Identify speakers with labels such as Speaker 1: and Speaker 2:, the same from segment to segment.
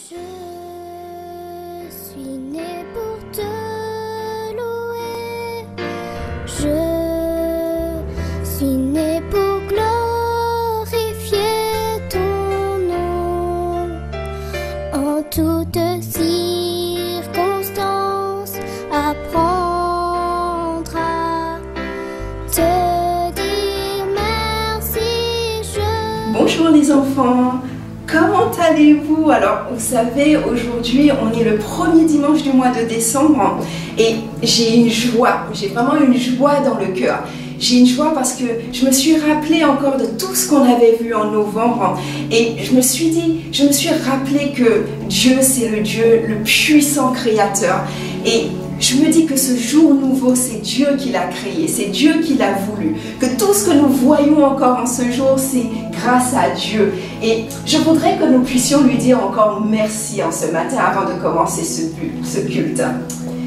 Speaker 1: Je suis né pour te louer. Je suis né pour glorifier ton nom. En toutes circonstances, apprendre à te dire merci.
Speaker 2: Bonjour les enfants, comment allez-vous? Alors vous savez, aujourd'hui on est le premier dimanche du mois de décembre et j'ai une joie, j'ai vraiment une joie dans le cœur. J'ai une joie parce que je me suis rappelé encore de tout ce qu'on avait vu en novembre et je me suis rappelé que Dieu c'est le Dieu le puissant créateur et je me dis que ce jour nouveau, c'est Dieu qui l'a créé, c'est Dieu qui l'a voulu. Que tout ce que nous voyons encore en ce jour, c'est grâce à Dieu. Et je voudrais que nous puissions lui dire encore merci en ce matin avant de commencer ce culte.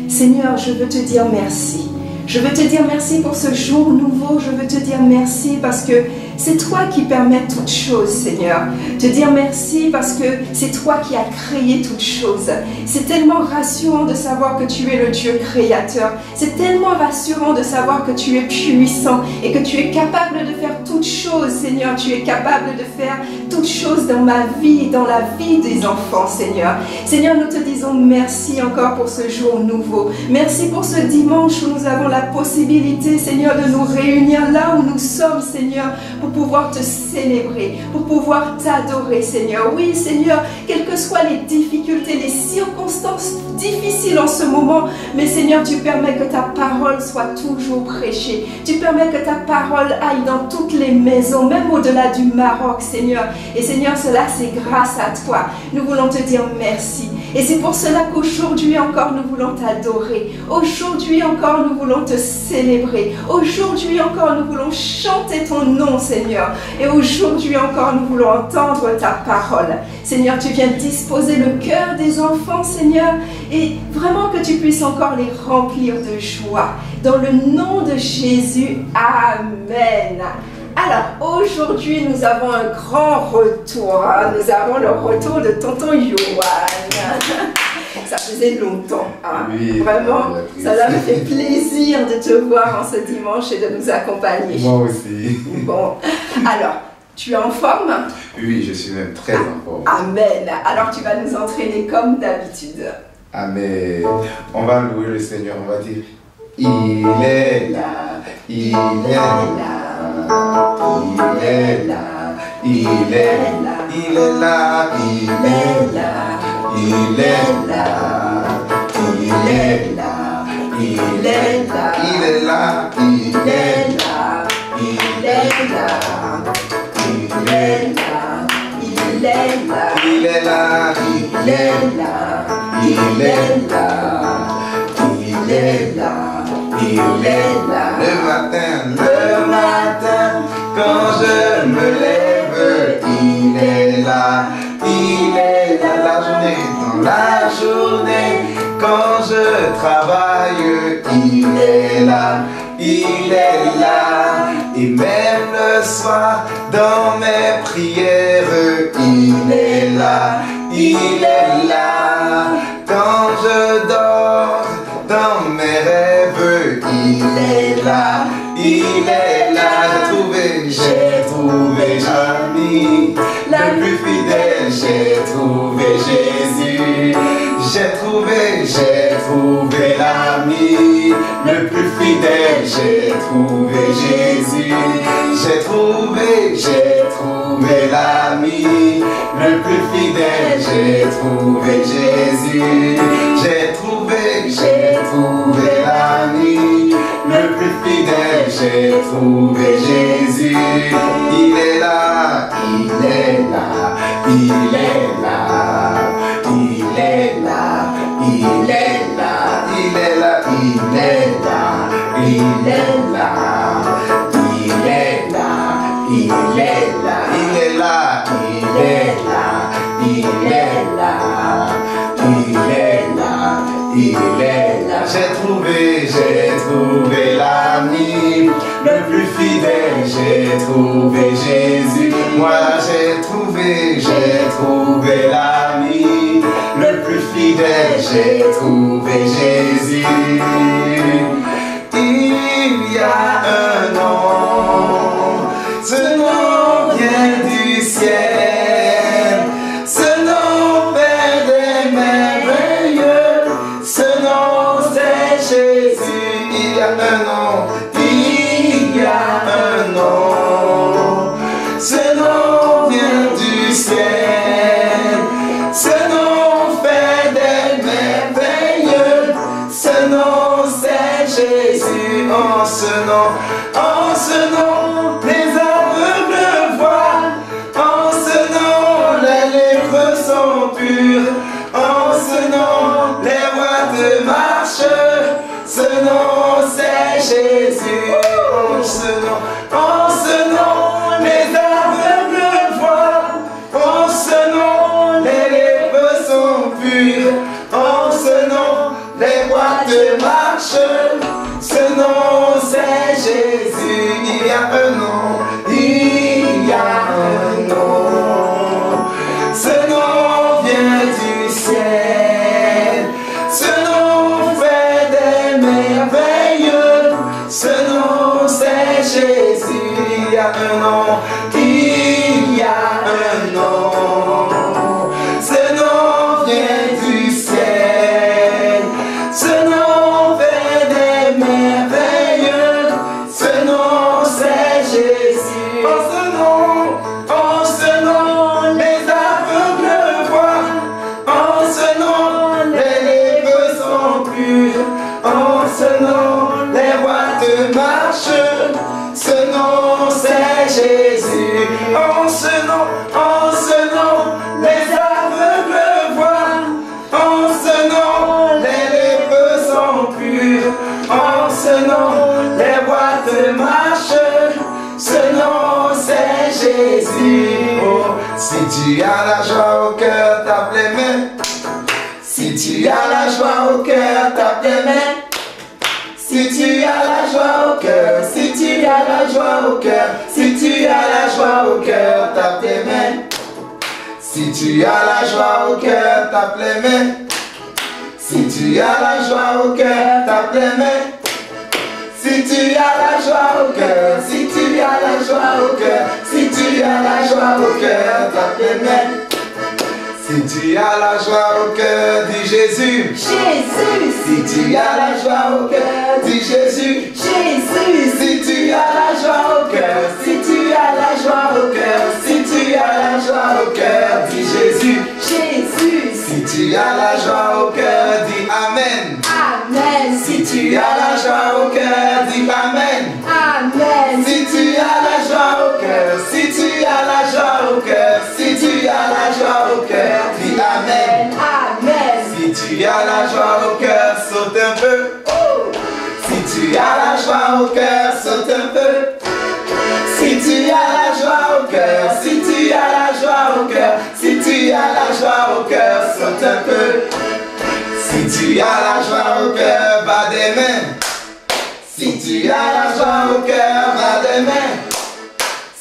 Speaker 2: Seigneur, je veux te dire merci. Je veux te dire merci pour ce jour nouveau. Je veux te dire merci parce que c'est toi qui permets toutes choses, Seigneur. Te dire merci parce que c'est toi qui as créé toutes choses. C'est tellement rassurant de savoir que tu es le Dieu créateur. C'est tellement rassurant de savoir que tu es puissant et que tu es capable de faire toutes choses, Seigneur. Tu es capable de faire toutes choses dans ma vie et dans la vie des enfants, Seigneur. Seigneur, nous te disons merci encore pour ce jour nouveau. Merci pour ce dimanche où nous avons la possibilité, Seigneur, de nous réunir là où nous sommes, Seigneur, pour pouvoir te célébrer, pour pouvoir t'adorer, Seigneur. Oui, Seigneur, quelles que soient les difficultés, les circonstances difficiles en ce moment, mais Seigneur, tu permets que ta parole soit toujours prêchée. Tu permets que ta parole aille dans toutes les maisons, même au-delà du Maroc, Seigneur. Et Seigneur, cela c'est grâce à toi. Nous voulons te dire merci. Et c'est pour cela qu'aujourd'hui encore nous voulons t'adorer. Aujourd'hui encore nous voulons te célébrer. Aujourd'hui encore nous voulons chanter ton nom, Seigneur. Et aujourd'hui encore nous voulons entendre ta parole. Seigneur, tu viens disposer le cœur des enfants, Seigneur. Et vraiment que tu puisses encore les remplir de joie. Dans le nom de Jésus, Amen. Alors, aujourd'hui, nous avons un grand retour. Hein. Nous avons le retour de tonton Yohan. Ça faisait longtemps. Hein.
Speaker 3: Oui,
Speaker 2: vraiment, ça me fait plaisir de te voir en ce dimanche et de nous accompagner.
Speaker 3: Moi aussi.
Speaker 2: Bon, alors, tu es en forme?
Speaker 3: Oui, je suis même très en forme.
Speaker 2: Amen. Alors, tu vas nous entraîner comme d'habitude.
Speaker 3: Amen. On va louer le Seigneur, on va dire il est là, il est là. Il est là, il est là, il est là, il est là, il est là, il est là, il est là, il est là, il est là, il est là, il est là, il est là, il est là, il est là, il est là, il est là, le matin, quand je me lève, il est là, dans la journée, quand je travaille, il est là, et même le soir, dans mes prières, il est là, quand je dors, dans mes rêves, il est là, j'ai trouvé l'ami le plus fidèle, j'ai trouvé Jésus, j'ai trouvé l'ami le plus fidèle, j'ai trouvé Jésus, j'ai trouvé l'ami le plus fidèle, j'ai trouvé Jésus, j'ai trouvé l'ami le plus fidèle, j'ai trouvé Jésus, il est là, il est là, il est là, il est là, il est là, il est là, il est là, il est là, il est là, il est là, il est là, il est là, il est là, il est là, il est là, j'ai trouvé l'ami le plus fidèle, j'ai trouvé Jésus, moi j'ai trouvé l'ami j'ai trouvé Jésus. Il y a un nom, ce nom vient du ciel, ce nom fait des merveilleux, ce nom c'est Jésus. Il y a un nom, il y a un nom, ce nom vient du ciel, ce nom fait des merveilleux, ce nom c'est Jésus. En ce nom, les aveugles voient, en ce nom, les lépreux sont purs, en ce nom, les rois marchent, ce nom c'est Jésus. En ce nom, les aveugles voient, en ce nom, les lépreux sont purs, en ce nom, les rois marchent. Ce nom c'est Jésus, il y a un nom, il y a un nom. Ce nom vient du ciel, ce nom fait des merveilleux, ce nom c'est Jésus, il y a un nom, il y a un nom. Ce nom vient du ciel, ce nom fait des merveilleux, ce nom c'est Jésus. En ce nom, les aveugles voient, en ce nom, les lépreux sont purs, en ce nom, les rois marchent, ce nom c'est Jésus. En ce nom, les aveugles voient, en ce nom, les lépreux sont purs, en ce nom, les rois marchent, ce nom c'est Jésus. Oh, si tu as la joie au cœur, tape les mains. Si tu as la joie au cœur, tape les mains. Si tu as la joie au cœur, si tu as la joie au cœur, si tu as la joie au cœur, tape tes mains. Si tu as la joie au cœur, tape les mains. Si tu as la joie au cœur, tape les mains. Si tu as la joie au cœur, si tu as la joie au cœur, si tu as la joie au cœur, tape les mains. Si tu as la joie au cœur, dis Jésus.
Speaker 2: Jésus.
Speaker 3: Si tu as la joie au cœur, dis Jésus.
Speaker 2: Jésus.
Speaker 3: Si tu as la joie au cœur, si tu as la joie au cœur, si tu as la joie au cœur, dis Jésus.
Speaker 2: Jésus.
Speaker 3: Si tu as la joie au cœur, dis Amen.
Speaker 2: Amen.
Speaker 3: Si tu as la joie au cœur, dis Amen.
Speaker 2: Amen.
Speaker 3: Si tu as la joie au cœur, si tu as la joie au cœur, si tu as la joie au cœur, dis Amen.
Speaker 2: Amen.
Speaker 3: Si tu as la joie au cœur, saute un peu. Si tu as la joie au cœur, saute un peu. Si tu as la joie au cœur, si tu as la joie au cœur, si tu as la joie au cœur, saute un peu. Si tu as la joie au cœur, va des mains. Si tu as la joie au cœur, va des mains.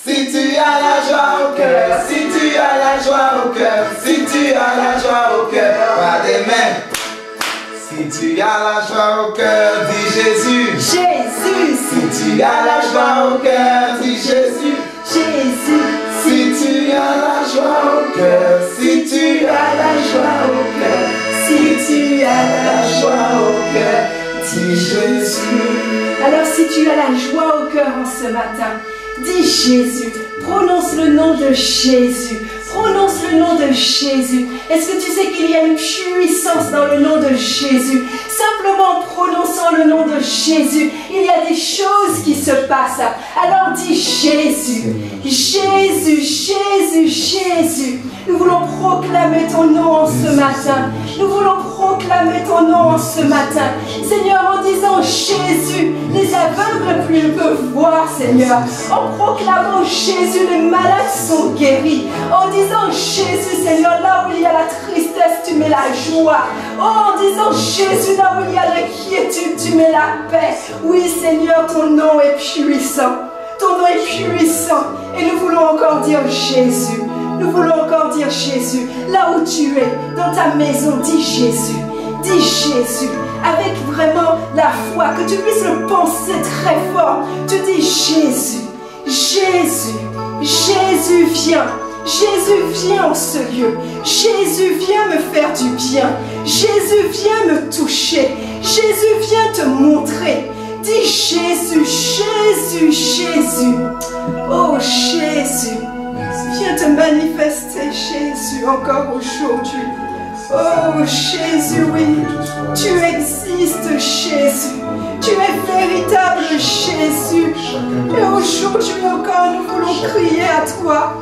Speaker 3: Si tu as la joie au cœur, si tu as la joie au cœur, si tu as la joie au cœur, va des mains. Si tu as la joie au cœur, dis Jésus.
Speaker 2: Jésus.
Speaker 3: Si tu as la joie au cœur, dis Jésus.
Speaker 2: Jésus.
Speaker 3: Si tu as la joie au cœur, si tu as la joie au cœur, si tu as la joie au cœur, dis Jésus.
Speaker 2: Alors si tu as la joie au cœur en ce matin, dis Jésus. Prononce le nom de Jésus. Prononce le nom de Jésus. Est-ce que tu sais qu'il y a une puissance dans le nom de Jésus? Simplement en prononçant le nom de Jésus, il y a des choses qui se passent. Alors dis Jésus. Jésus, Jésus, Jésus. Nous voulons proclamer ton nom en ce matin. Nous voulons proclamer ton nom en ce matin. Seigneur, en disant Jésus, les aveugles plus peuvent voir, Seigneur. En proclamant Jésus, les malades sont guéris. En disant Jésus, Seigneur, là où il y a la tristesse, tu mets la joie. Oh, en disant Jésus, là où il y a l'inquiétude, tu mets la paix. Oui, Seigneur, ton nom est puissant. Ton nom est puissant. Et nous voulons encore dire Jésus. Nous voulons encore dire Jésus. Là où tu es, dans ta maison, dis Jésus. Dis Jésus, avec vraiment la foi, que tu puisses le penser très fort. Tu dis Jésus, Jésus, Jésus viens. Jésus viens en ce lieu. Jésus viens me faire du bien. Jésus viens me toucher. Jésus viens te montrer. Dis Jésus, Jésus, Jésus. Oh Jésus, viens te manifester Jésus encore aujourd'hui. Oh Jésus, oui, tu existes Jésus. Tu es véritable Jésus. Et aujourd'hui encore nous voulons crier à toi.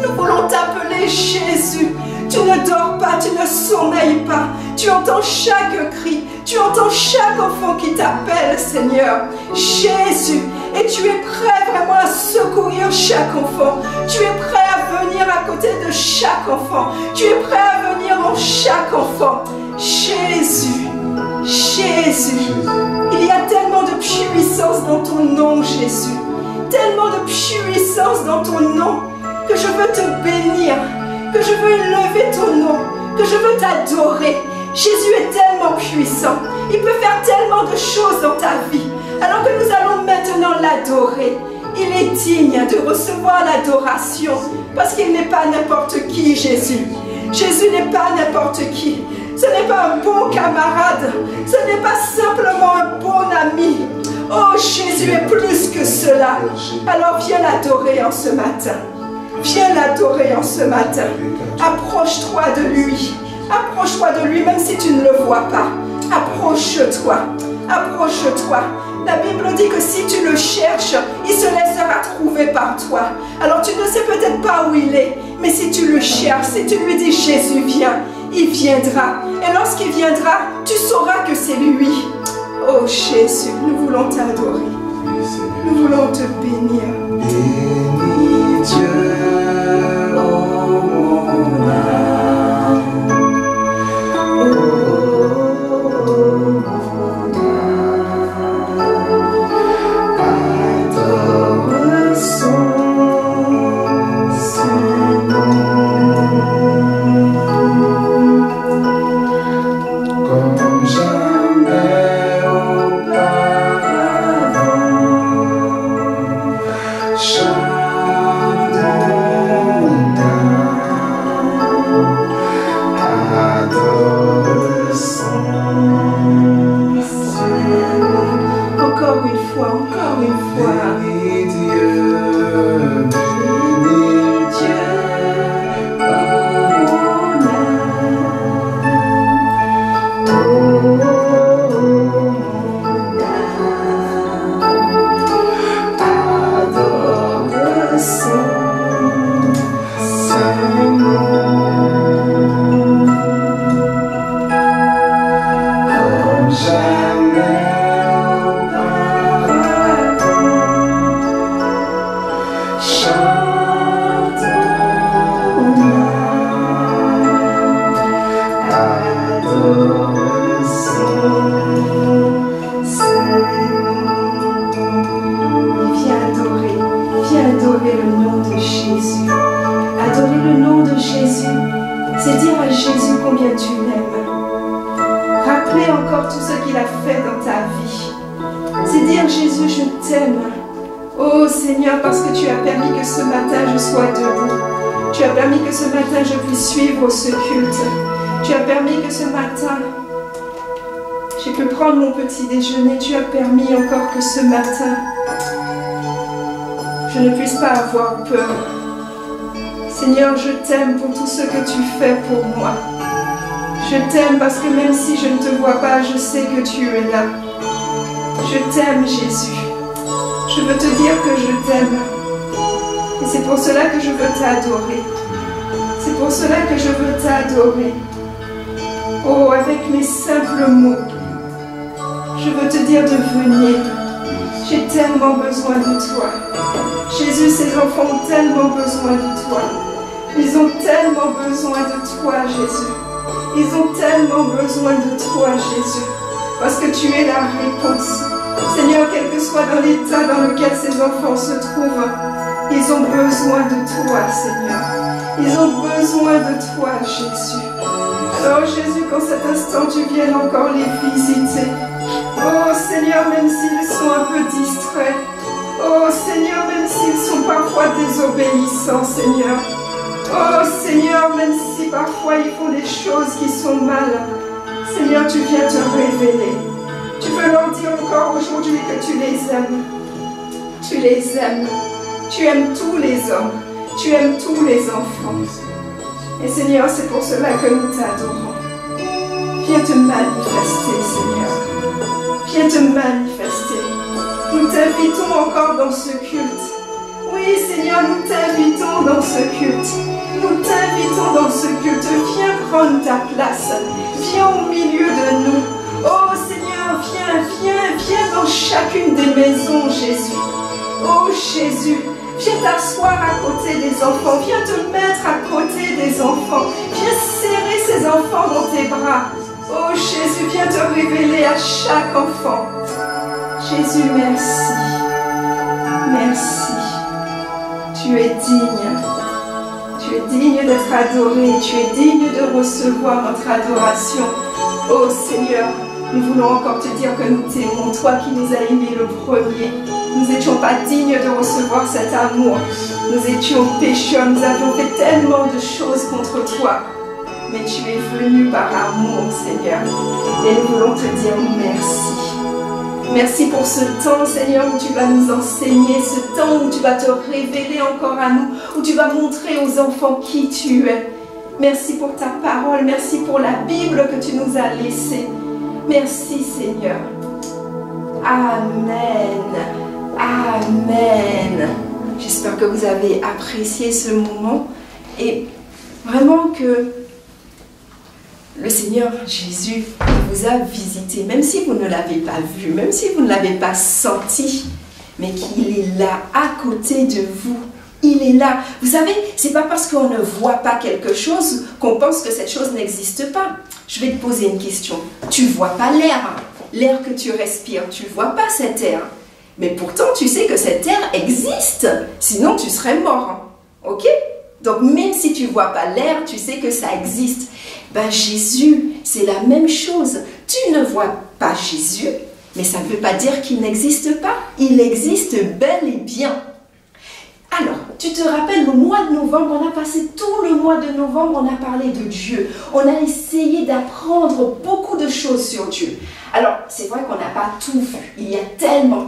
Speaker 2: Nous voulons t'appeler Jésus. Tu ne dors pas, tu ne sommeilles pas. Tu entends chaque cri. Tu entends chaque enfant qui t'appelle, Seigneur. Jésus. Et tu es prêt vraiment à secourir chaque enfant. Tu es prêt à venir à côté de chaque enfant. Tu es prêt à venir en chaque enfant. Jésus. Jésus. Il y a tellement de puissance dans ton nom, Jésus. Tellement de puissance dans ton nom. Que je veux te bénir, que je veux élever ton nom, que je veux t'adorer. Jésus est tellement puissant, il peut faire tellement de choses dans ta vie. Alors que nous allons maintenant l'adorer, il est digne de recevoir l'adoration, parce qu'il n'est pas n'importe qui, Jésus. Jésus n'est pas n'importe qui. Ce n'est pas un bon camarade, ce n'est pas simplement un bon ami. Oh, Jésus est plus que cela. Alors viens l'adorer en ce matin. Viens l'adorer en ce matin. Approche-toi de lui. Approche-toi de lui, même si tu ne le vois pas. Approche-toi. Approche-toi. La Bible dit que si tu le cherches, il se laissera trouver par toi. Alors tu ne sais peut-être pas où il est, mais si tu le cherches, si tu lui dis Jésus viens, il viendra. Et lorsqu'il viendra, tu sauras que c'est lui. Oh Jésus, nous voulons t'adorer. Nous voulons te bénir.
Speaker 3: Bénis Dieu, oh mon âme. Oh mon âme. Adore son Saint-Nom. Comme jamais auparavant.
Speaker 2: Encore une fois.
Speaker 3: Bénis Dieu, bénis Dieu, oh mon âme. Oh mon âme, adore son Saint-Nom. Comme jamais
Speaker 2: C'est dire à Jésus combien tu l'aimes. Rappeler encore tout ce qu'il a fait dans ta vie. C'est dire Jésus, je t'aime. Oh Seigneur, parce que tu as permis que ce matin je sois debout. Tu as permis que ce matin je puisse suivre ce culte. Tu as permis que ce matin j'ai pu prendre mon petit déjeuner. Tu as permis encore que ce matin je ne puisse pas avoir peur. Seigneur, je t'aime pour tout ce que tu fais pour moi. Je t'aime parce que même si je ne te vois pas, je sais que tu es là. Je t'aime, Jésus. Je veux te dire que je t'aime. Et c'est pour cela que je veux t'adorer. C'est pour cela que je veux t'adorer. Oh, avec mes simples mots, je veux te dire de venir. J'ai tellement besoin de toi. Jésus, ces enfants ont tellement besoin de toi. Ils ont tellement besoin de toi, Jésus. Ils ont tellement besoin de toi, Jésus. Parce que tu es la réponse. Seigneur, quel que soit dans l'état dans lequel ces enfants se trouvent, ils ont besoin de toi, Seigneur. Ils ont besoin de toi, Jésus. Alors Jésus, qu'en cet instant, tu viennes encore les visiter. Oh Seigneur, même s'ils sont un peu distraits. Oh Seigneur, même s'ils sont parfois désobéissants, Seigneur. Oh Seigneur, même si parfois ils font des choses qui sont mal. Seigneur, tu viens te révéler. Tu veux leur dire encore aujourd'hui que tu les aimes. Tu les aimes. Tu aimes tous les hommes. Tu aimes tous les enfants. Et Seigneur, c'est pour cela que nous t'adorons. Viens te manifester, Seigneur. Viens te manifester. Nous t'invitons encore dans ce culte. Oui, Seigneur, nous t'invitons dans ce culte. Nous t'invitons dans ce culte. Viens prendre ta place. Viens au milieu de nous. Oh Seigneur, viens dans chacune des maisons, Jésus. Oh Jésus, viens t'asseoir à côté des enfants. Viens te mettre à côté des enfants. Viens serrer ces enfants dans tes bras. Oh Jésus, viens te révéler à chaque enfant. Jésus, merci. Merci. Tu es digne. Tu es digne d'être adoré. Tu es digne de recevoir notre adoration. Oh Seigneur, nous voulons encore te dire que nous t'aimons. Toi qui nous as aimés le premier. Nous n'étions pas dignes de recevoir cet amour. Nous étions pécheurs. Nous avions fait tellement de choses contre toi. Mais tu es venu par amour, Seigneur. Et nous voulons te dire merci. Merci pour ce temps, Seigneur, où tu vas nous enseigner, ce temps où tu vas te révéler encore à nous, où tu vas montrer aux enfants qui tu es. Merci pour ta parole, merci pour la Bible que tu nous as laissée. Merci, Seigneur. Amen. Amen. J'espère que vous avez apprécié ce moment et vraiment que le Seigneur Jésus vous a visité, même si vous ne l'avez pas vu, même si vous ne l'avez pas senti, mais qu'il est là, à côté de vous. Il est là. Vous savez, c'est pas parce qu'on ne voit pas quelque chose qu'on pense que cette chose n'existe pas. Je vais te poser une question. Tu vois pas l'air, l'air que tu respires, tu vois pas cet air. Mais pourtant, tu sais que cet air existe, sinon tu serais mort. Ok? Donc même si tu vois pas l'air, tu sais que ça existe. Ben Jésus, c'est la même chose. Tu ne vois pas Jésus, mais ça ne veut pas dire qu'il n'existe pas. Il existe bel et bien. Alors, tu te rappelles, le mois de novembre, on a passé tout le mois de novembre, on a parlé de Dieu. On a essayé d'apprendre beaucoup de choses sur Dieu. Alors, c'est vrai qu'on n'a pas tout vu. Il y a tellement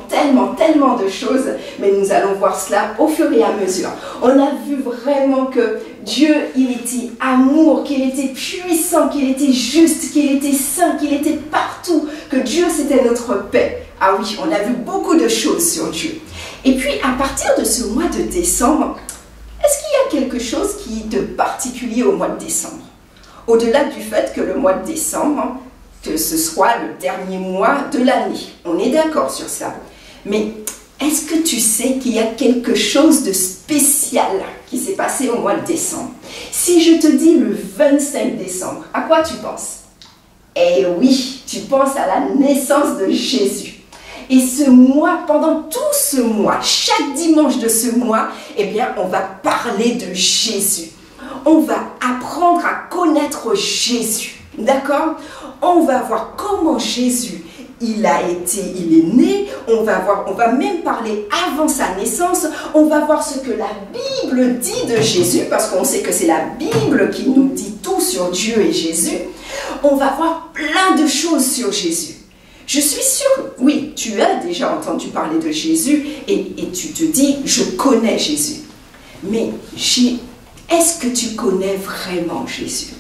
Speaker 2: de choses, mais nous allons voir cela au fur et à mesure. On a vu vraiment que Dieu, il était amour, qu'il était puissant, qu'il était juste, qu'il était saint, qu'il était partout, que Dieu, c'était notre paix. Ah oui, on a vu beaucoup de choses sur Dieu. Et puis, à partir de ce mois de décembre, est-ce qu'il y a quelque chose qui est de particulier au mois de décembre? Au-delà du fait que le mois de décembre, que ce soit le dernier mois de l'année. On est d'accord sur ça. Mais est-ce que tu sais qu'il y a quelque chose de spécial qui s'est passé au mois de décembre? Si je te dis le 25 décembre, à quoi tu penses? Eh oui, tu penses à la naissance de Jésus. Et ce mois, pendant tout ce mois, chaque dimanche de ce mois, eh bien, on va parler de Jésus. On va apprendre à connaître Jésus. D'accord? On va voir comment Jésus, il est né. On va même parler avant sa naissance. On va voir ce que la Bible dit de Jésus, parce qu'on sait que c'est la Bible qui nous dit tout sur Dieu et Jésus. On va voir plein de choses sur Jésus. Je suis sûre, oui, tu as déjà entendu parler de Jésus et tu te dis, je connais Jésus. Mais est-ce que tu connais vraiment Jésus?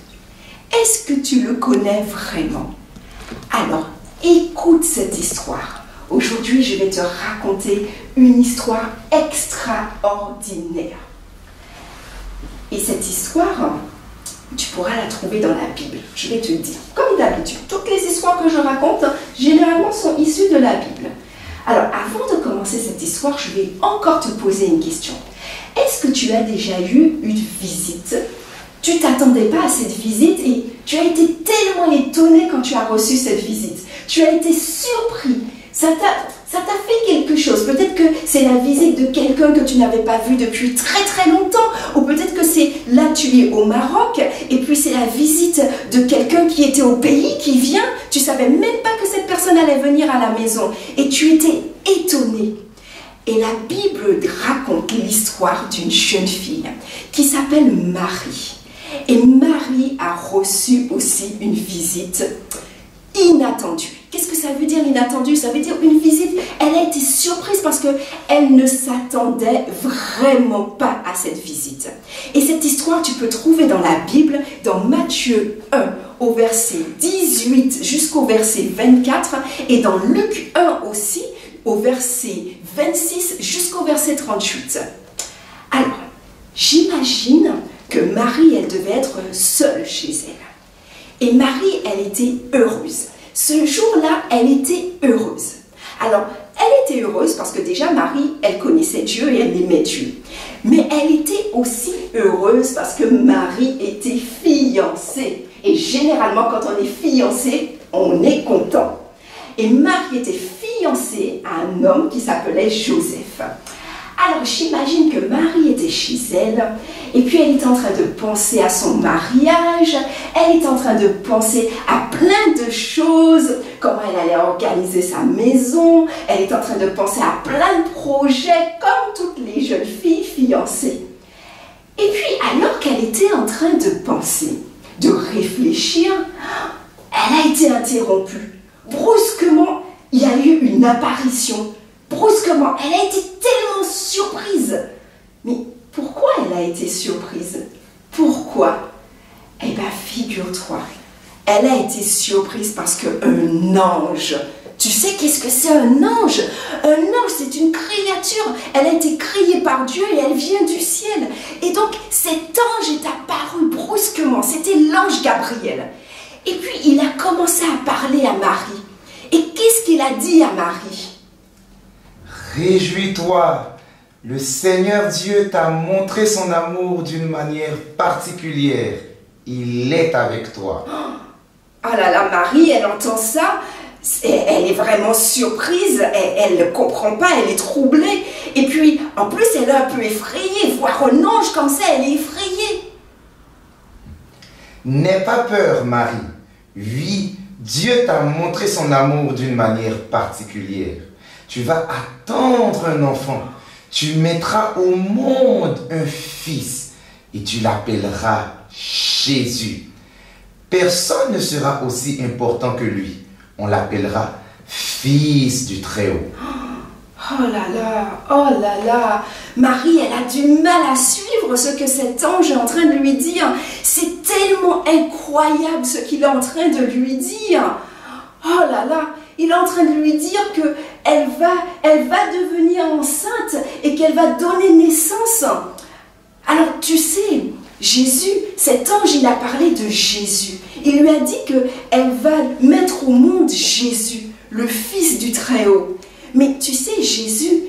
Speaker 2: Est-ce que tu le connais vraiment? Alors, écoute cette histoire. Aujourd'hui, je vais te raconter une histoire extraordinaire. Et cette histoire, tu pourras la trouver dans la Bible. Je vais te dire, comme d'habitude, toutes les histoires que je raconte, généralement, sont issues de la Bible. Alors, avant de commencer cette histoire, je vais encore te poser une question. Est-ce que tu as déjà eu une visite? Tu ne t'attendais pas à cette visite et tu as été tellement étonné quand tu as reçu cette visite. Tu as été surpris. Ça ça t'a fait quelque chose. Peut-être que c'est la visite de quelqu'un que tu n'avais pas vu depuis très très longtemps. Ou peut-être que c'est là tu es au Maroc et puis c'est la visite de quelqu'un qui était au pays, qui vient. Tu ne savais même pas que cette personne allait venir à la maison. Et tu étais étonné. Et la Bible raconte l'histoire d'une jeune fille qui s'appelle Marie. Et Marie a reçu aussi une visite inattendue. Qu'est-ce que ça veut dire inattendue? Ça veut dire une visite, elle a été surprise parce qu'elle ne s'attendait vraiment pas à cette visite. Et cette histoire, tu peux trouver dans la Bible, dans Matthieu 1, au verset 18 jusqu'au verset 24, et dans Luc 1 aussi, au verset 26 jusqu'au verset 38. Alors, j'imagine que Marie, elle devait être seule chez elle. Et Marie, elle était heureuse. Ce jour-là, elle était heureuse. Alors, elle était heureuse parce que déjà, Marie, elle connaissait Dieu et elle aimait Dieu. Mais elle était aussi heureuse parce que Marie était fiancée. Et généralement, quand on est fiancé, on est content. Et Marie était fiancée à un homme qui s'appelait Joseph. Alors, j'imagine que Marie était chez elle, et puis elle est en train de penser à son mariage, elle est en train de penser à plein de choses, comment elle allait organiser sa maison, elle est en train de penser à plein de projets, comme toutes les jeunes filles fiancées. Et puis, alors qu'elle était en train de penser, de réfléchir, elle a été interrompue. Brusquement, il y a eu une apparition. Brusquement, elle a été tellement surprise. Mais pourquoi elle a été surprise? Pourquoi? Eh bien, figure-toi, elle a été surprise parce qu'un ange, tu sais qu'est-ce que c'est un ange? Un ange, c'est une créature. Elle a été créée par Dieu et elle vient du ciel. Et donc, cet ange est apparu brusquement. C'était l'ange Gabriel. Et puis, il a commencé à parler à Marie. Et qu'est-ce qu'il a dit à Marie?
Speaker 3: Réjouis-toi, le Seigneur Dieu t'a montré son amour d'une manière particulière. Il est avec toi.
Speaker 2: Oh là là, Marie, elle entend ça, elle est vraiment surprise, elle ne comprend pas, elle est troublée. Et puis, en plus, elle est un peu effrayée. Voir un ange comme ça, elle est effrayée.
Speaker 3: N'aie pas peur, Marie. Oui, Dieu t'a montré son amour d'une manière particulière. Tu vas attendre un enfant. Tu mettras au monde un fils et tu l'appelleras Jésus. Personne ne sera aussi important que lui. On l'appellera Fils du Très-Haut.
Speaker 2: Oh là là, Marie, elle a du mal à suivre ce que cet ange est en train de lui dire. C'est tellement incroyable ce qu'il est en train de lui dire. Oh là là, il est en train de lui dire qu'elle va devenir enceinte et qu'elle va donner naissance. Alors tu sais, Jésus, cet ange, il a parlé de Jésus. Il lui a dit qu'elle va mettre au monde Jésus, le Fils du Très-Haut. Mais tu sais, Jésus,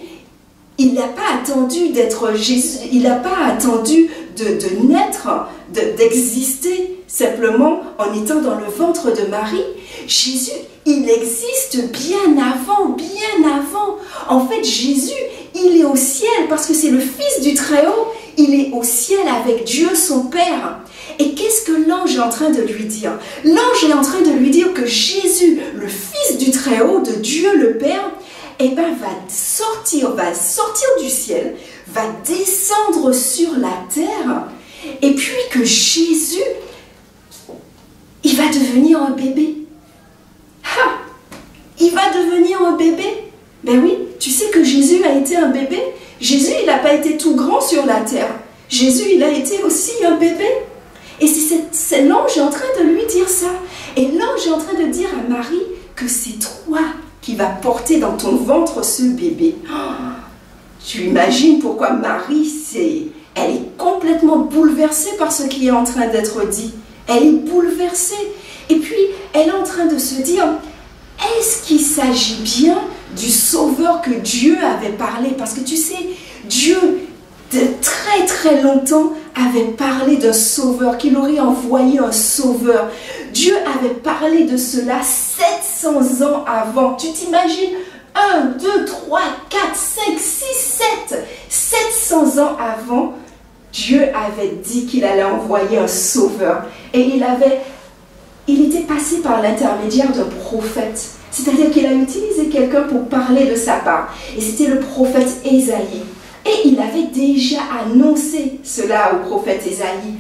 Speaker 2: il n'a pas attendu d'être Jésus, il n'a pas attendu de naître, d'exister simplement en étant dans le ventre de Marie. Jésus, il existe bien avant. En fait, Jésus, il est au ciel parce que c'est le Fils du Très-Haut. Il est au ciel avec Dieu, son Père. Et qu'est-ce que l'ange est en train de lui dire? L'ange est en train de lui dire que Jésus, le Fils du Très-Haut, de Dieu le Père, eh ben, va sortir du ciel, va descendre sur la terre, et puis que Jésus, il va devenir un bébé. Ha! Il va devenir un bébé. Ben oui, tu sais que Jésus a été un bébé. Jésus, il n'a pas été tout grand sur la terre. Jésus, il a été aussi un bébé. Et c'est l'ange est en train de lui dire ça. Et l'ange est en train de dire à Marie que c'est toi qui vas porter dans ton ventre ce bébé. Oh, tu imagines pourquoi Marie, elle est complètement bouleversée par ce qui est en train d'être dit. Elle est bouleversée. Et puis, elle est en train de se dire, est-ce qu'il s'agit bien du sauveur que Dieu avait parlé? Parce que tu sais, Dieu, de très très longtemps, avait parlé d'un sauveur, qu'il aurait envoyé un sauveur. Dieu avait parlé de cela 700 ans avant. Tu t'imagines 1, 2, 3, 4, 5, 6, 7. 700 ans avant, Dieu avait dit qu'il allait envoyer un sauveur. Et il était passé par l'intermédiaire d'un prophète. C'est-à-dire qu'il a utilisé quelqu'un pour parler de sa part. Et c'était le prophète Ésaïe. Et il avait déjà annoncé cela au prophète Ésaïe.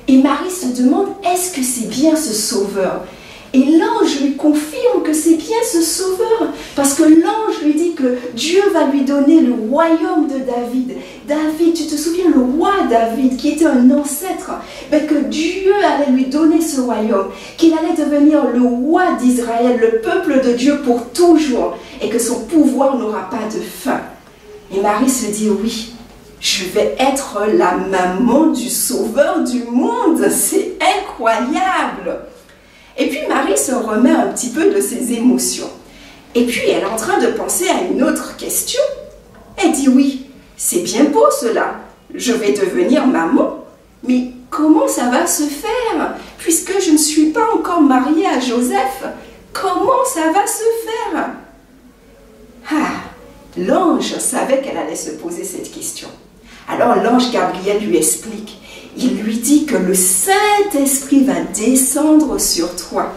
Speaker 2: Et Marie se demande, est-ce que c'est bien ce sauveur? Et l'ange lui confirme que c'est bien ce sauveur, parce que l'ange lui dit que Dieu va lui donner le royaume de David. David, tu te souviens, le roi David, qui était un ancêtre, mais que Dieu allait lui donner ce royaume, qu'il allait devenir le roi d'Israël, le peuple de Dieu pour toujours, et que son pouvoir n'aura pas de fin. Et Marie se dit, oui, je vais être la maman du sauveur du monde, c'est incroyable. Et puis Marie se remet un petit peu de ses émotions. Et puis elle est en train de penser à une autre question. Elle dit oui, c'est bien beau cela, je vais devenir maman. Mais comment ça va se faire puisque je ne suis pas encore mariée à Joseph? Comment ça va se faire? L'ange savait qu'elle allait se poser cette question. Alors l'ange Gabriel lui explique. Il lui dit que le Saint-Esprit va descendre sur toi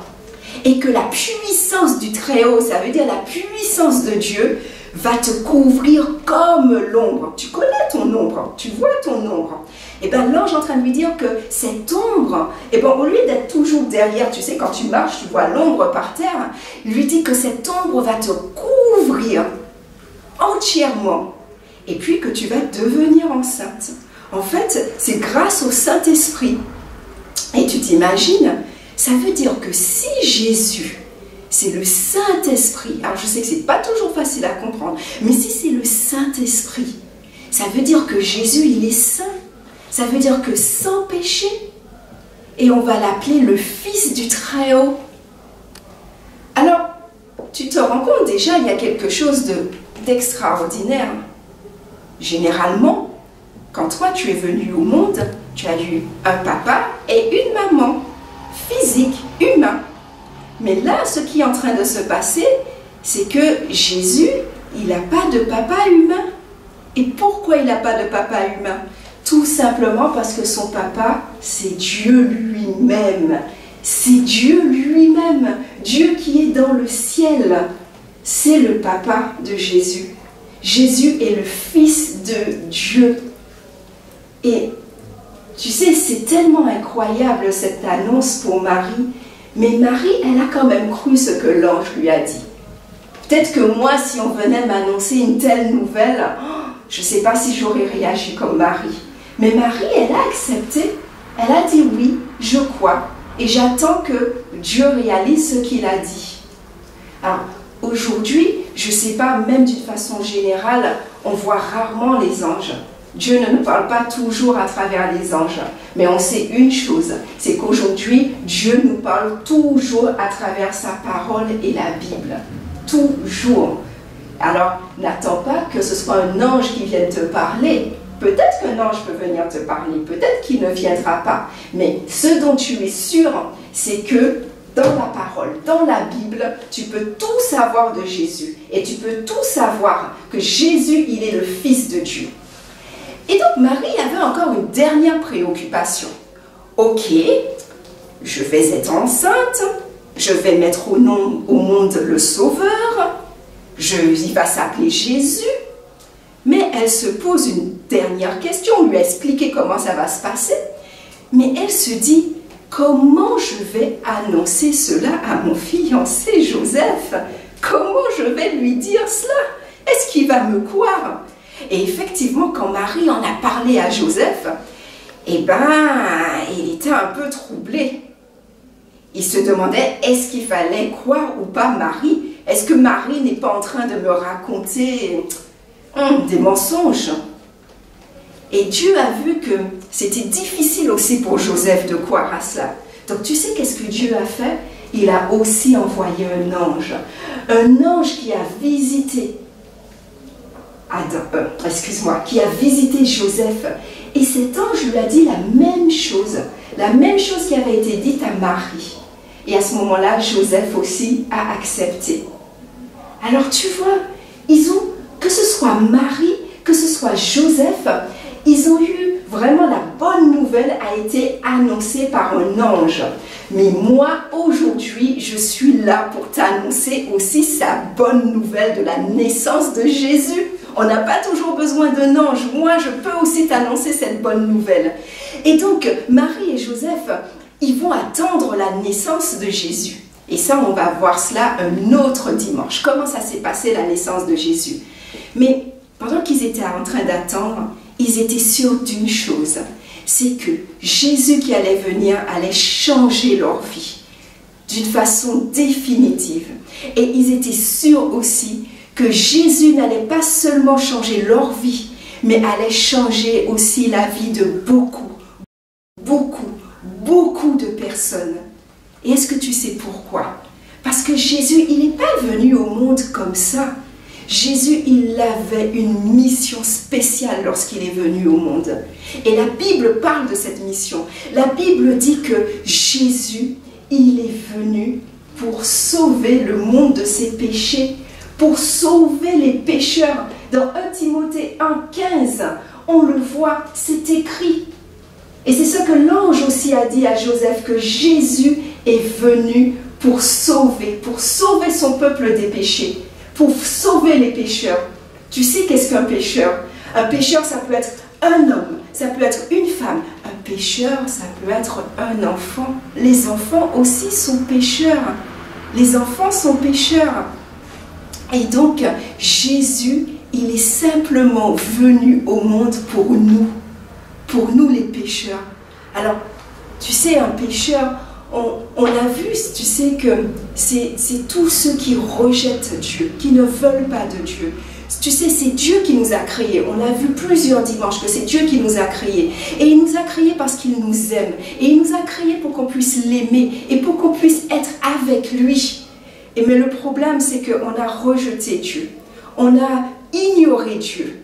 Speaker 2: et que la puissance du Très-Haut, ça veut dire la puissance de Dieu, va te couvrir comme l'ombre. Tu connais ton ombre, tu vois ton ombre. Et bien l'ange est en train de lui dire que cette ombre, et bien au lieu d'être toujours derrière, tu sais, quand tu marches, tu vois l'ombre par terre, il lui dit que cette ombre va te couvrir entièrement et puis que tu vas devenir enceinte. En fait, c'est grâce au Saint-Esprit. Et tu t'imagines, ça veut dire que si Jésus, c'est le Saint-Esprit, alors je sais que ce n'est pas toujours facile à comprendre, mais si c'est le Saint-Esprit, ça veut dire que Jésus, il est saint. Ça veut dire que sans péché. Et on va l'appeler le Fils du Très-Haut. Alors, tu te rends compte déjà, il y a quelque chose d'extraordinaire. Généralement, quand toi tu es venu au monde, tu as eu un papa et une maman, physique, humain. Mais là, ce qui est en train de se passer, c'est que Jésus, il n'a pas de papa humain. Et pourquoi il n'a pas de papa humain? Tout simplement parce que son papa, c'est Dieu lui-même. C'est Dieu lui-même. Dieu qui est dans le ciel. C'est le papa de Jésus. Jésus est le Fils de Dieu. Et tu sais, c'est tellement incroyable cette annonce pour Marie. Mais Marie, elle a quand même cru ce que l'ange lui a dit. Peut-être que moi, si on venait m'annoncer une telle nouvelle, je ne sais pas si j'aurais réagi comme Marie. Mais Marie, elle a accepté. Elle a dit oui, je crois. Et j'attends que Dieu réalise ce qu'il a dit. Alors, aujourd'hui, je ne sais pas, même d'une façon générale, on voit rarement les anges. Dieu ne nous parle pas toujours à travers les anges. Mais on sait une chose, c'est qu'aujourd'hui, Dieu nous parle toujours à travers sa parole et la Bible. Toujours. Alors, n'attends pas que ce soit un ange qui vienne te parler. Peut-être qu'un ange peut venir te parler, peut-être qu'il ne viendra pas. Mais ce dont tu es sûr, c'est que dans la parole, dans la Bible, tu peux tout savoir de Jésus. Et tu peux tout savoir que Jésus, il est le Fils de Dieu. Et donc Marie avait encore une dernière préoccupation. Ok, je vais être enceinte, je vais mettre au monde le Sauveur, il va s'appeler Jésus. Mais elle se pose une dernière question, on lui a expliqué comment ça va se passer. Mais elle se dit, comment je vais annoncer cela à mon fiancé Joseph? Comment je vais lui dire cela? Est-ce qu'il va me croire? Et effectivement, quand Marie en a parlé à Joseph, eh ben, il était un peu troublé. Il se demandait, est-ce qu'il fallait croire ou pas Marie? Est-ce que Marie n'est pas en train de me raconter des mensonges? Et Dieu a vu que c'était difficile aussi pour Joseph de croire à cela. Donc tu sais qu'est-ce que Dieu a fait? Il a aussi envoyé un ange qui a visité qui a visité Joseph. Et cet ange lui a dit la même chose qui avait été dite à Marie. Et à ce moment-là, Joseph aussi a accepté. Alors tu vois, ils ont, que ce soit Marie, que ce soit Joseph, ils ont eu vraiment la bonne nouvelle a été annoncée par un ange. Mais moi, aujourd'hui, je suis là pour t'annoncer aussi sa bonne nouvelle de la naissance de Jésus. On n'a pas toujours besoin d'un ange. Moi, je peux aussi t'annoncer cette bonne nouvelle. Et donc, Marie et Joseph, ils vont attendre la naissance de Jésus. Et ça, on va voir cela un autre dimanche. Comment ça s'est passé, la naissance de Jésus? Mais pendant qu'ils étaient en train d'attendre, ils étaient sûrs d'une chose. C'est que Jésus qui allait venir allait changer leur vie d'une façon définitive. Et ils étaient sûrs aussi que Jésus n'allait pas seulement changer leur vie, mais allait changer aussi la vie de beaucoup de personnes. Et est-ce que tu sais pourquoi? Parce que Jésus, il n'est pas venu au monde comme ça. Jésus, il avait une mission spéciale lorsqu'il est venu au monde. Et la Bible parle de cette mission. La Bible dit que Jésus, il est venu pour sauver le monde de ses péchés, pour sauver les pécheurs. Dans 1 Timothée 1,15, on le voit, c'est écrit. Et c'est ce que l'ange aussi a dit à Joseph, que Jésus est venu pour sauver son peuple des péchés, pour sauver les pécheurs. Tu sais qu'est-ce qu'un pécheur? Un pécheur, ça peut être un homme, ça peut être une femme. Un pécheur, ça peut être un enfant. Les enfants aussi sont pécheurs. Les enfants sont pécheurs. Et donc, Jésus, il est simplement venu au monde pour nous les pécheurs. Alors, tu sais, un pécheur, on a vu, tu sais, que c'est tous ceux qui rejettent Dieu, qui ne veulent pas de Dieu. Tu sais, c'est Dieu qui nous a créés. On a vu plusieurs dimanches que c'est Dieu qui nous a créés. Et il nous a créés parce qu'il nous aime. Et il nous a créés pour qu'on puisse l'aimer et pour qu'on puisse être avec lui. Mais le problème, c'est qu'on a rejeté Dieu. On a ignoré Dieu.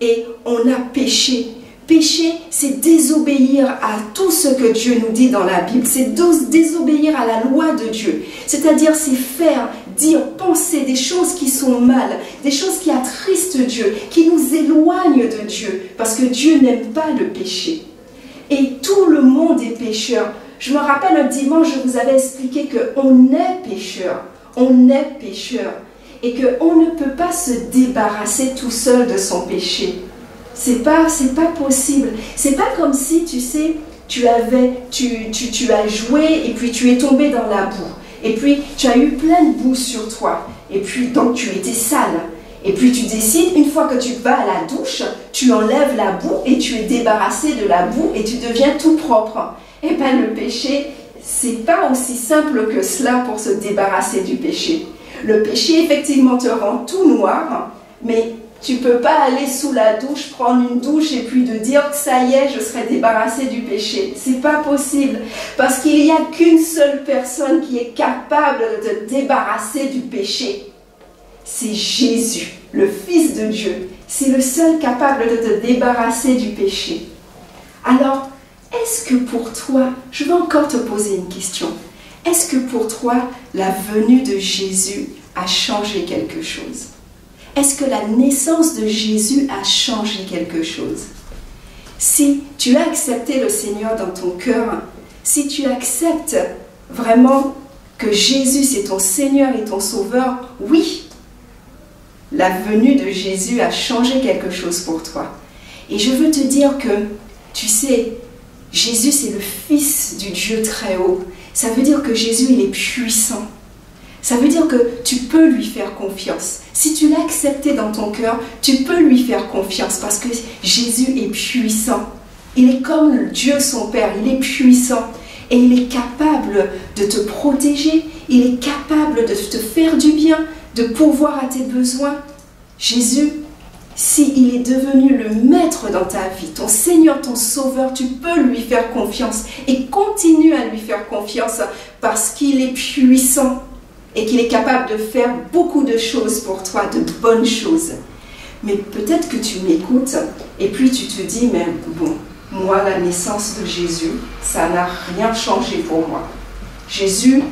Speaker 2: Et on a péché. Pécher, c'est désobéir à tout ce que Dieu nous dit dans la Bible. C'est désobéir à la loi de Dieu. C'est-à-dire, c'est faire, dire, penser des choses qui sont mal, des choses qui attristent Dieu, qui nous éloignent de Dieu, parce que Dieu n'aime pas le péché. Et tout le monde est pécheur. Je me rappelle un dimanche, je vous avais expliqué qu'on est pécheur. On est pécheur. Et qu'on ne peut pas se débarrasser tout seul de son péché. C'est pas possible. C'est pas comme si, tu sais, tu as joué et puis tu es tombé dans la boue. Et puis tu as eu plein de boue sur toi. Et puis donc tu étais sale. Et puis tu décides, une fois que tu vas à la douche, tu enlèves la boue et tu es débarrassé de la boue et tu deviens tout propre. Et bien le péché, c'est pas aussi simple que cela pour se débarrasser du péché. Le péché effectivement te rend tout noir, mais tu ne peux pas aller sous la douche, prendre une douche et puis de dire que ça y est, je serai débarrassé du péché. C'est pas possible. Parce qu'il n'y a qu'une seule personne qui est capable de te débarrasser du péché. C'est Jésus, le Fils de Dieu. C'est le seul capable de te débarrasser du péché. Alors, est-ce que pour toi, je vais encore te poser une question. Est-ce que pour toi, la venue de Jésus a changé quelque chose? Est-ce que la naissance de Jésus a changé quelque chose? Si tu as accepté le Seigneur dans ton cœur, si tu acceptes vraiment que Jésus c'est ton Seigneur et ton Sauveur, oui, la venue de Jésus a changé quelque chose pour toi. Et je veux te dire que, tu sais, Jésus c'est le Fils du Dieu très haut. Ça veut dire que Jésus il est puissant. Ça veut dire que tu peux lui faire confiance. Si tu l'as accepté dans ton cœur, tu peux lui faire confiance parce que Jésus est puissant. Il est comme Dieu son Père, il est puissant et il est capable de te protéger, il est capable de te faire du bien, de pourvoir à tes besoins. Jésus, s'il est devenu le maître dans ta vie, ton Seigneur, ton Sauveur, tu peux lui faire confiance et continue à lui faire confiance parce qu'il est puissant. Et qu'il est capable de faire beaucoup de choses pour toi, de bonnes choses. Mais peut-être que tu m'écoutes et puis tu te dis, mais bon, moi, la naissance de Jésus, ça n'a rien changé pour moi. Jésus,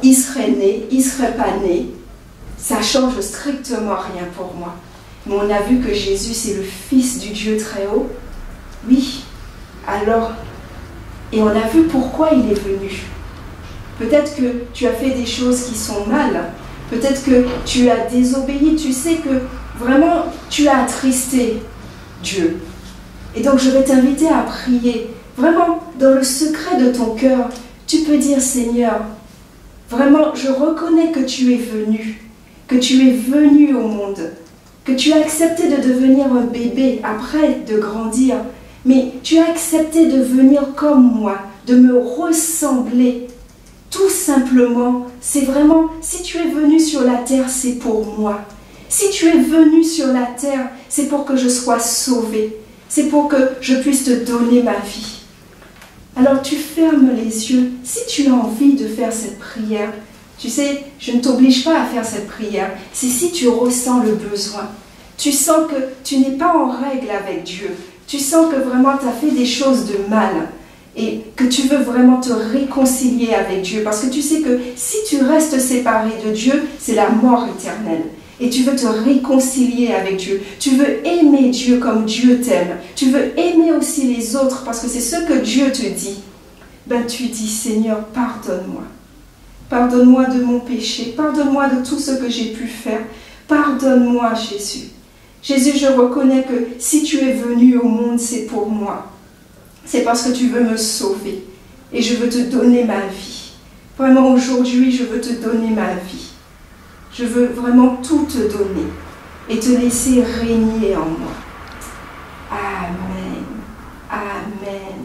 Speaker 2: il serait né, il ne serait pas né, ça change strictement rien pour moi. Mais on a vu que Jésus, c'est le Fils du Dieu très haut. Oui, alors, et on a vu pourquoi il est venu. Peut-être que tu as fait des choses qui sont mal. Peut-être que tu as désobéi. Tu sais que vraiment, tu as attristé Dieu. Et donc, je vais t'inviter à prier. Vraiment, dans le secret de ton cœur, tu peux dire, Seigneur, vraiment, je reconnais que tu es venu au monde, que tu as accepté de devenir un bébé après de grandir, mais tu as accepté de venir comme moi, de me ressembler. Tout simplement, c'est vraiment, si tu es venu sur la terre, c'est pour moi. Si tu es venu sur la terre, c'est pour que je sois sauvé. C'est pour que je puisse te donner ma vie. Alors tu fermes les yeux. Si tu as envie de faire cette prière, tu sais, je ne t'oblige pas à faire cette prière. C'est si tu ressens le besoin. Tu sens que tu n'es pas en règle avec Dieu. Tu sens que vraiment tu as fait des choses de mal. Et que tu veux vraiment te réconcilier avec Dieu. Parce que tu sais que si tu restes séparé de Dieu, c'est la mort éternelle. Et tu veux te réconcilier avec Dieu. Tu veux aimer Dieu comme Dieu t'aime. Tu veux aimer aussi les autres parce que c'est ce que Dieu te dit. Ben tu dis, Seigneur, pardonne-moi. Pardonne-moi de mon péché. Pardonne-moi de tout ce que j'ai pu faire. Pardonne-moi, Jésus. Jésus, je reconnais que si tu es venu au monde, c'est pour moi. C'est parce que tu veux me sauver. Et je veux te donner ma vie. Vraiment, aujourd'hui, je veux te donner ma vie. Je veux vraiment tout te donner et te laisser régner en moi. Amen. Amen.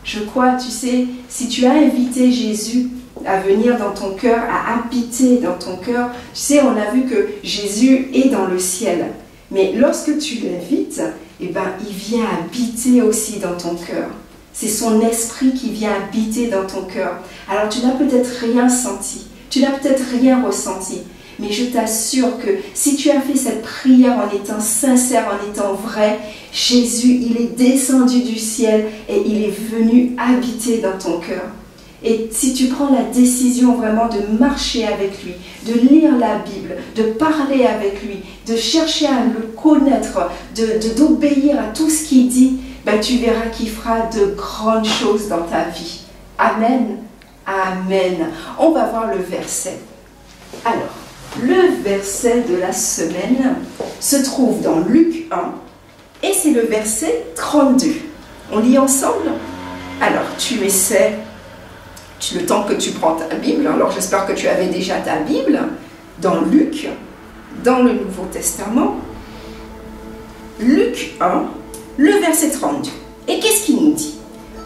Speaker 2: Je crois, tu sais, si tu as invité Jésus à venir dans ton cœur, à habiter dans ton cœur, tu sais, on a vu que Jésus est dans le ciel. Mais lorsque tu l'invites, eh ben, il vient habiter aussi dans ton cœur. C'est son esprit qui vient habiter dans ton cœur. Alors tu n'as peut-être rien senti, tu n'as peut-être rien ressenti. Mais je t'assure que si tu as fait cette prière en étant sincère, en étant vrai, Jésus, il est descendu du ciel et il est venu habiter dans ton cœur. Et si tu prends la décision vraiment de marcher avec lui, de lire la Bible, de parler avec lui, de chercher à le connaître, d'obéir à tout ce qu'il dit, ben tu verras qu'il fera de grandes choses dans ta vie. Amen. Amen. On va voir le verset. Alors, le verset de la semaine se trouve dans Luc 1 et c'est le verset 32. On lit ensemble? Alors, tu essaies, le temps que tu prends ta Bible, alors j'espère que tu avais déjà ta Bible, dans Luc, dans le Nouveau Testament, Luc 1, le verset 32. Et qu'est-ce qu'il nous dit?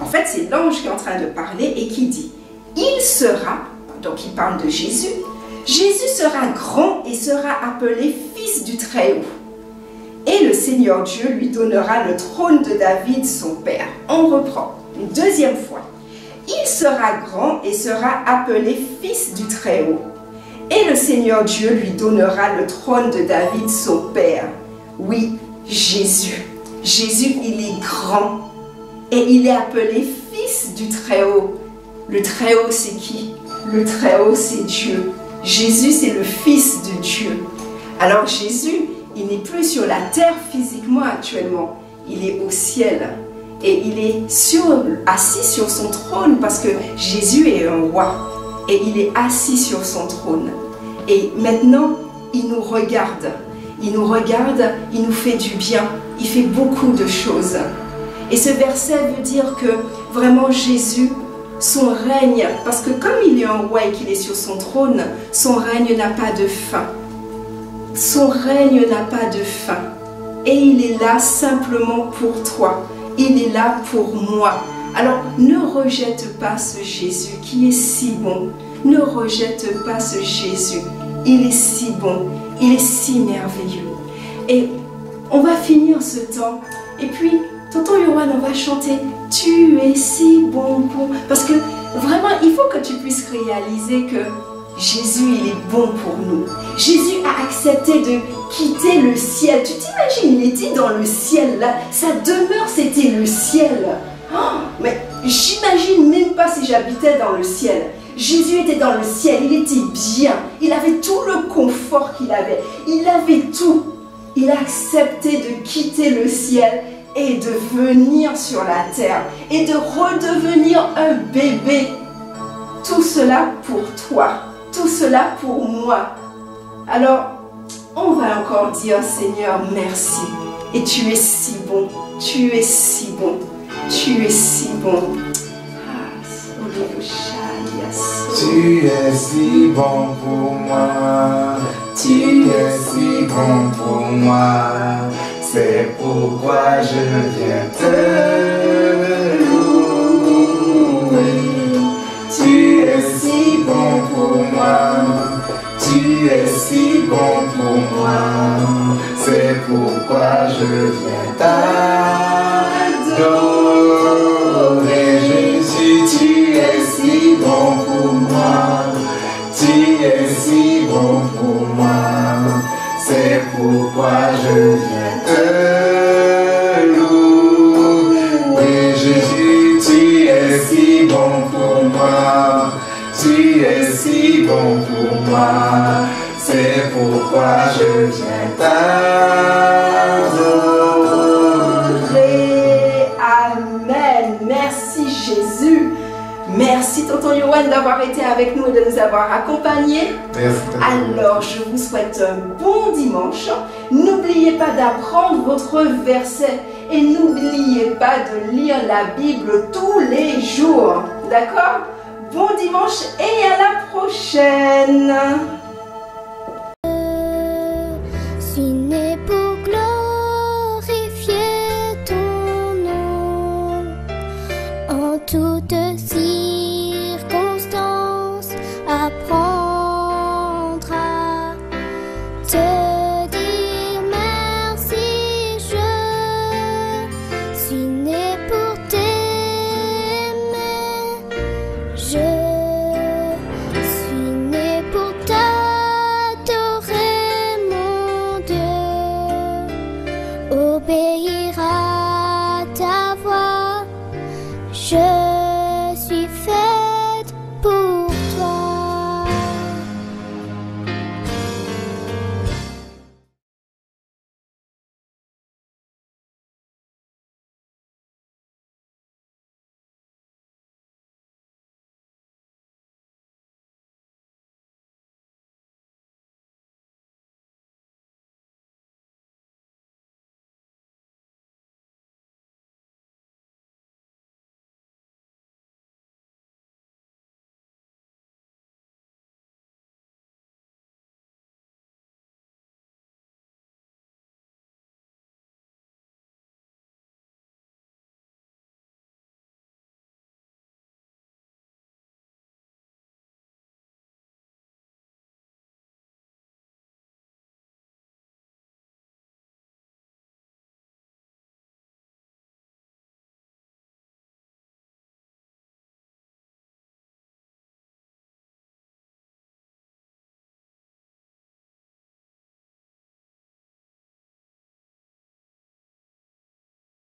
Speaker 2: En fait, c'est l'ange qui est en train de parler et qui dit, il sera, donc il parle de Jésus, Jésus sera grand et sera appelé Fils du Très-Haut. Et le Seigneur Dieu lui donnera le trône de David, son père. On reprend une deuxième fois. Il sera grand et sera appelé Fils du Très-Haut. Et le Seigneur Dieu lui donnera le trône de David, son père. Oui, Jésus. Jésus, il est grand et il est appelé Fils du Très-Haut. Le Très-Haut, c'est qui? Le Très-Haut, c'est Dieu. Jésus, c'est le Fils de Dieu. Alors Jésus, il n'est plus sur la terre physiquement actuellement. Il est au ciel. Et il est assis sur son trône parce que Jésus est un roi. Et il est assis sur son trône. Et maintenant, il nous regarde. Il nous regarde, il nous fait du bien. Il fait beaucoup de choses. Et ce verset veut dire que vraiment Jésus, son règne, parce que comme il est un roi et qu'il est sur son trône, son règne n'a pas de fin. Son règne n'a pas de fin. Et il est là simplement pour toi. Il est là pour moi. Alors ne rejette pas ce Jésus qui est si bon. Ne rejette pas ce Jésus. Il est si bon. Il est si merveilleux. Et on va finir ce temps. Et puis, tonton Yohan, on va chanter « Tu es si bon, bon ». Parce que vraiment, il faut que tu puisses réaliser que Jésus, il est bon pour nous. Jésus a accepté de quitter le ciel. Tu t'imagines, il était dans le ciel là. Sa demeure, c'était le ciel. Oh, mais j'imagine même pas si j'habitais dans le ciel. Jésus était dans le ciel, il était bien, il avait tout le confort qu'il avait, il avait tout. Il a accepté de quitter le ciel et de venir sur la terre et de redevenir un bébé. Tout cela pour toi, tout cela pour moi. Alors, on va encore dire, Seigneur, merci. Et tu es si bon, tu es si bon, tu es si bon.
Speaker 3: Tu es si bon pour moi, tu es si bon pour moi, c'est pourquoi je viens te louer. Tu es si bon pour moi, tu es si bon pour moi, c'est pourquoi je viens t'adorer. Jésus, tu es si bon pour moi, tu es si bon pour moi, c'est pourquoi je viens te louer. Jésus, tu es si bon pour moi, tu es si bon pour moi, c'est pourquoi je viens t'adorer.
Speaker 2: Amen. Merci Jésus. Merci Tonton Yohan d'avoir été avec nous et de nous avoir accompagnés.
Speaker 3: Merci.
Speaker 2: Alors, je vous souhaite un bon dimanche. N'oubliez pas d'apprendre votre verset et n'oubliez pas de lire la Bible tous les jours. D'accord? Bon dimanche et à la prochaine!